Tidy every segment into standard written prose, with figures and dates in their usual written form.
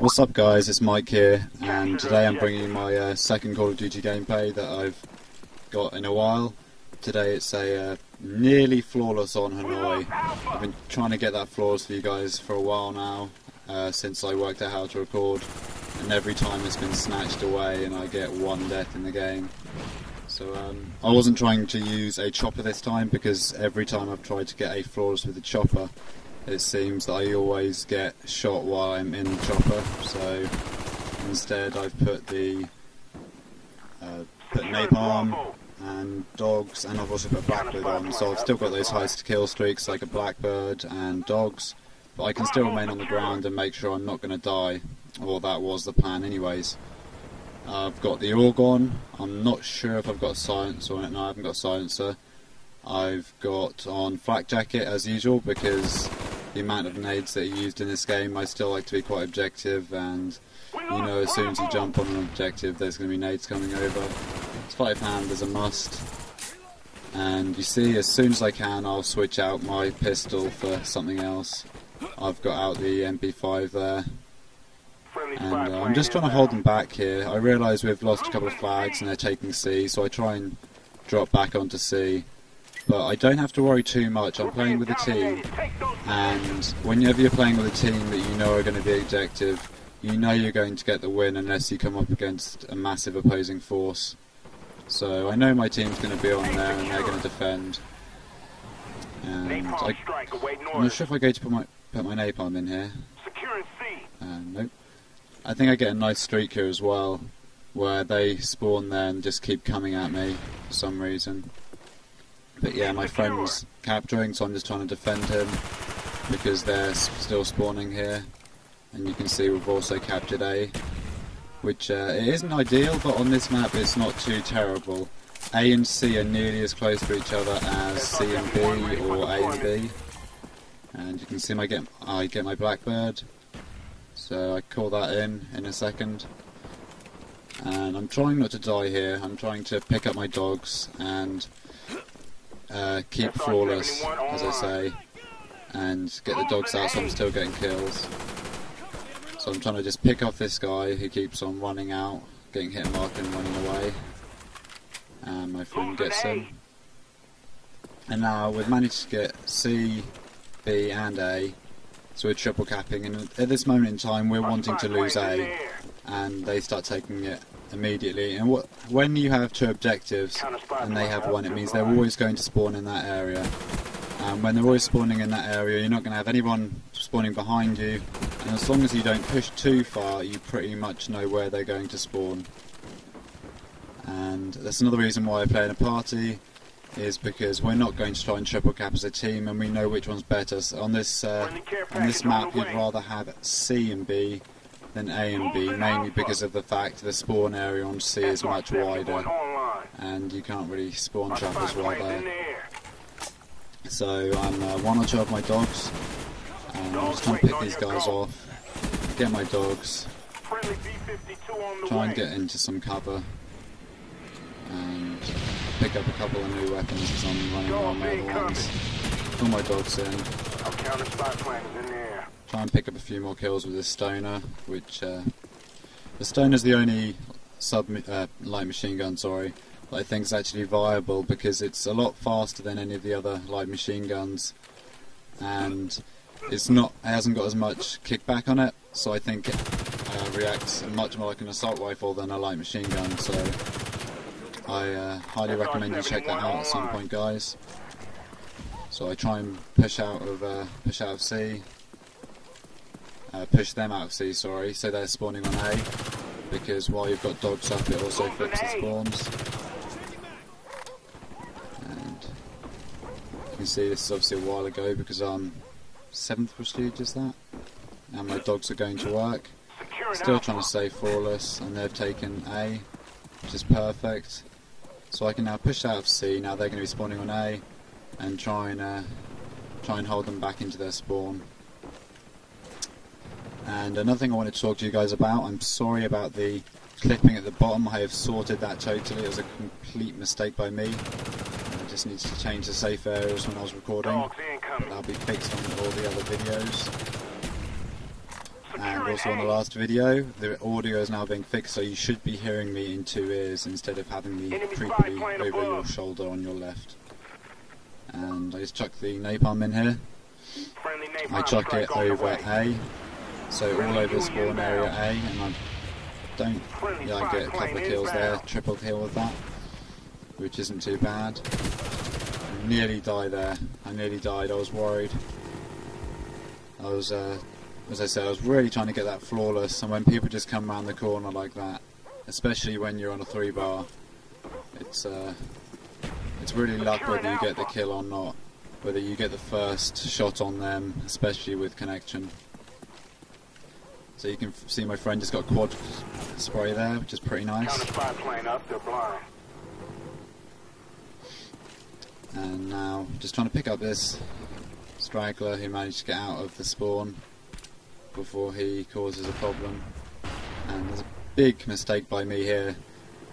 What's up guys, it's Mike here, and today I'm bringing you my second Call of Duty gameplay that I've got in a while. Today it's a nearly flawless on Hanoi. I've been trying to get that flawless for you guys for a while now, since I worked out how to record, and every time it's been snatched away and I get one death in the game. So I wasn't trying to use a chopper this time, because every time I've tried to get a flawless with the chopper, it seems that I always get shot while I'm in the chopper. So instead I've put napalm and dogs, and I've also put blackbird on. So I've still got those highest kill streaks like a blackbird and dogs, but I can still remain on the ground and make sure I'm not going to die. Or that was the plan anyways. I've got the AUG on. I'm not sure if I've got a silencer on it. No, I haven't got a silencer. I've got on flak jacket as usual, because the amount of nades that are used in this game, I still like to be quite objective, and you know, as soon as you jump on an objective there's going to be nades coming over. Sleight of hand is a must, and you see, as soon as I can I'll switch out my pistol for something else. I've got out the MP5 there, and I'm just trying to hold them back here. I realise we've lost a couple of flags and they're taking C, so I try and drop back onto C. But I don't have to worry too much. I'm playing with a team, and whenever you're playing with a team that you know are going to be objective, you know you're going to get the win unless you come up against a massive opposing force. So I know my team's going to be on there and they're going to defend. And I'm not sure if I go to put my napalm in here. Nope. I think I get a nice streak here as well, where they spawn there and just keep coming at me for some reason. But yeah, my friend's capturing, so I'm just trying to defend him, because they're still spawning here. And you can see we've also captured A, which it isn't ideal, but on this map it's not too terrible. A and C are nearly as close to each other as C and B, or A and B. And you can see I get my blackbird, so I call that in a second. And I'm trying not to die here. I'm trying to pick up my dogs and keep flawless, as I say, and get the dogs out so I'm still getting kills. So I'm trying to just pick off this guy who keeps on running out, getting hit marked and running away, and my friend gets him. And now we've managed to get C, B and A, so we're triple capping, and at this moment in time we're wanting to lose A, and they start taking it immediately. And when you have two objectives and they have one, it means they're always going to spawn in that area. And when they're always spawning in that area, you're not going to have anyone spawning behind you, and as long as you don't push too far, you pretty much know where they're going to spawn. And that's another reason why I play in a party, is because we're not going to try and triple cap as a team, and we know which one's better. So on this map you'd rather have C and B than A and B, mainly because of the fact the spawn area on C is much wider, and you can't really spawn trap as well there. So I'm one or two of my dogs, and I'm just trying to pick these guys off, get my dogs, try and get into some cover, and pick up a couple of new weapons because I'm running around the other ones. Pull my dogs in. Try and pick up a few more kills with this stoner, which the stoner's the only light machine gun, that I think is actually viable, because it's a lot faster than any of the other light machine guns, and it hasn't got as much kickback on it, so I think it reacts much more like an assault rifle than a light machine gun. So I highly recommend you check that out at some point, guys. So I try and push out of C. Push them out of C, sorry, so they're spawning on A, because while you've got dogs up it also flips the spawns. And you can see this is obviously a while ago, because I'm 7th prestige, is that? And my dogs are going to work. Still trying to stay flawless, and they've taken A, which is perfect. So I can now push out of C, now they're going to be spawning on A, and try and hold them back into their spawn. And another thing I wanted to talk to you guys about, I'm sorry about the clipping at the bottom, I have sorted that totally, it was a complete mistake by me. I just needed to change the safe areas when I was recording, but that'll be fixed on all the other videos. And also on the last video, the audio is now being fixed, so you should be hearing me in 2 ears instead of having me creepily over your shoulder on your left. And I just chuck the napalm in here. I chuck it over A, so all over the spawn area A, and I get a couple of kills there, triple kill with that, which isn't too bad. I nearly died there. I nearly died. I was worried. I was, as I said, I was really trying to get that flawless, and when people just come around the corner like that, especially when you're on a 3-bar, it's really luck whether you get the kill or not, whether you get the first shot on them, especially with connection. So you can see my friend just got quad spray there, which is pretty nice. And now, just trying to pick up this straggler who managed to get out of the spawn before he causes a problem. And there's a big mistake by me here,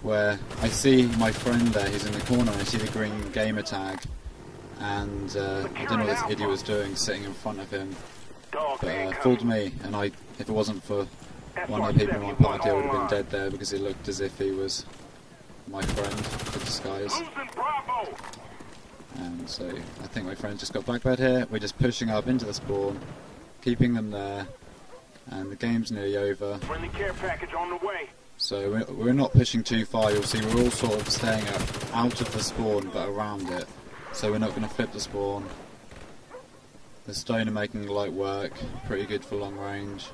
where I see my friend there, he's in the corner, and I see the green gamer tag, and I don't know what this idiot was doing sitting in front of him, but fooled me, and if it wasn't for one of the people in my party, I would have been dead there, because it looked as if he was my friend for disguise. And so I think my friend just got blackbird here. We're just pushing up into the spawn, keeping them there, and the game's nearly over. Friendly care package on the way. So we're not pushing too far. You'll see we're all sort of staying out of the spawn but around it, so we're not going to flip the spawn. The stone are making light work, pretty good for long range.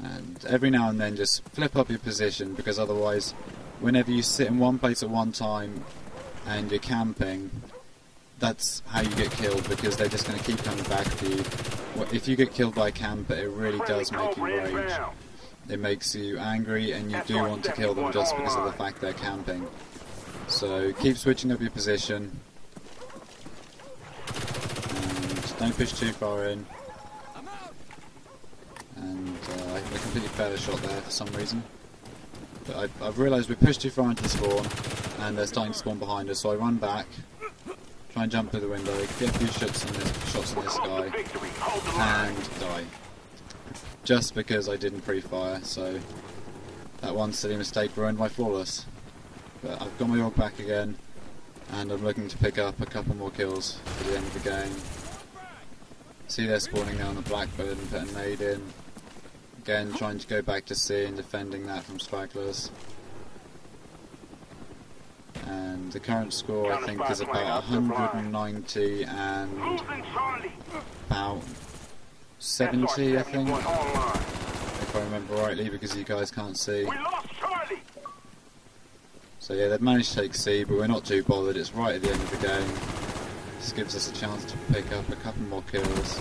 And every now and then just flip up your position, because otherwise whenever you sit in one place at one time and you're camping, that's how you get killed, because they're just going to keep coming back to you. If you get killed by a camper, it really does make you rage. It makes you angry, and you do want to kill them just because of the fact they're camping. So keep switching up your position, and don't push too far in. And I completely failed a shot there for some reason. But I've realised we pushed too far into the spawn, and they're starting to spawn behind us, so I run back, try and jump through the window, get a few shots on this guy, and die. Just because I didn't pre-fire, so that one silly mistake ruined my flawless. But I've got my org back again, and I'm looking to pick up a couple more kills for the end of the game. See, they're spawning now on the blackbird and putting a nade in. Again, trying to go back to C and defending that from stragglers. And the current score, I think, is about 190 and about 70, I think, if I remember rightly, because you guys can't see. So yeah, they've managed to take C, but we're not too bothered. It's right at the end of the game. This gives us a chance to pick up a couple more kills.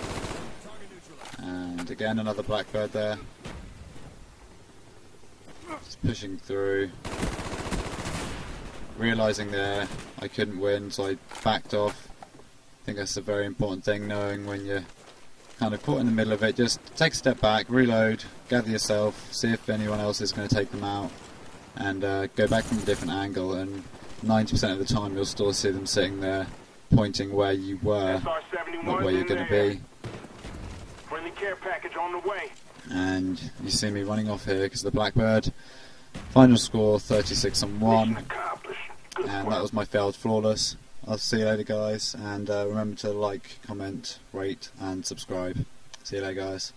And again, another blackbird there. Just pushing through. Realising there I couldn't win, so I backed off. I think that's a very important thing, knowing when you're kind of caught in the middle of it. Just take a step back, reload, gather yourself, see if anyone else is going to take them out, and go back from a different angle, and 90% of the time you'll still see them sitting there pointing where you were, not where you're going to be. Friendly care package on the way. And you see me running off here because of the blackbird. Final score 36-1, and that was my failed flawless. I'll see you later, guys, and remember to like, comment, rate and subscribe. See you later, guys.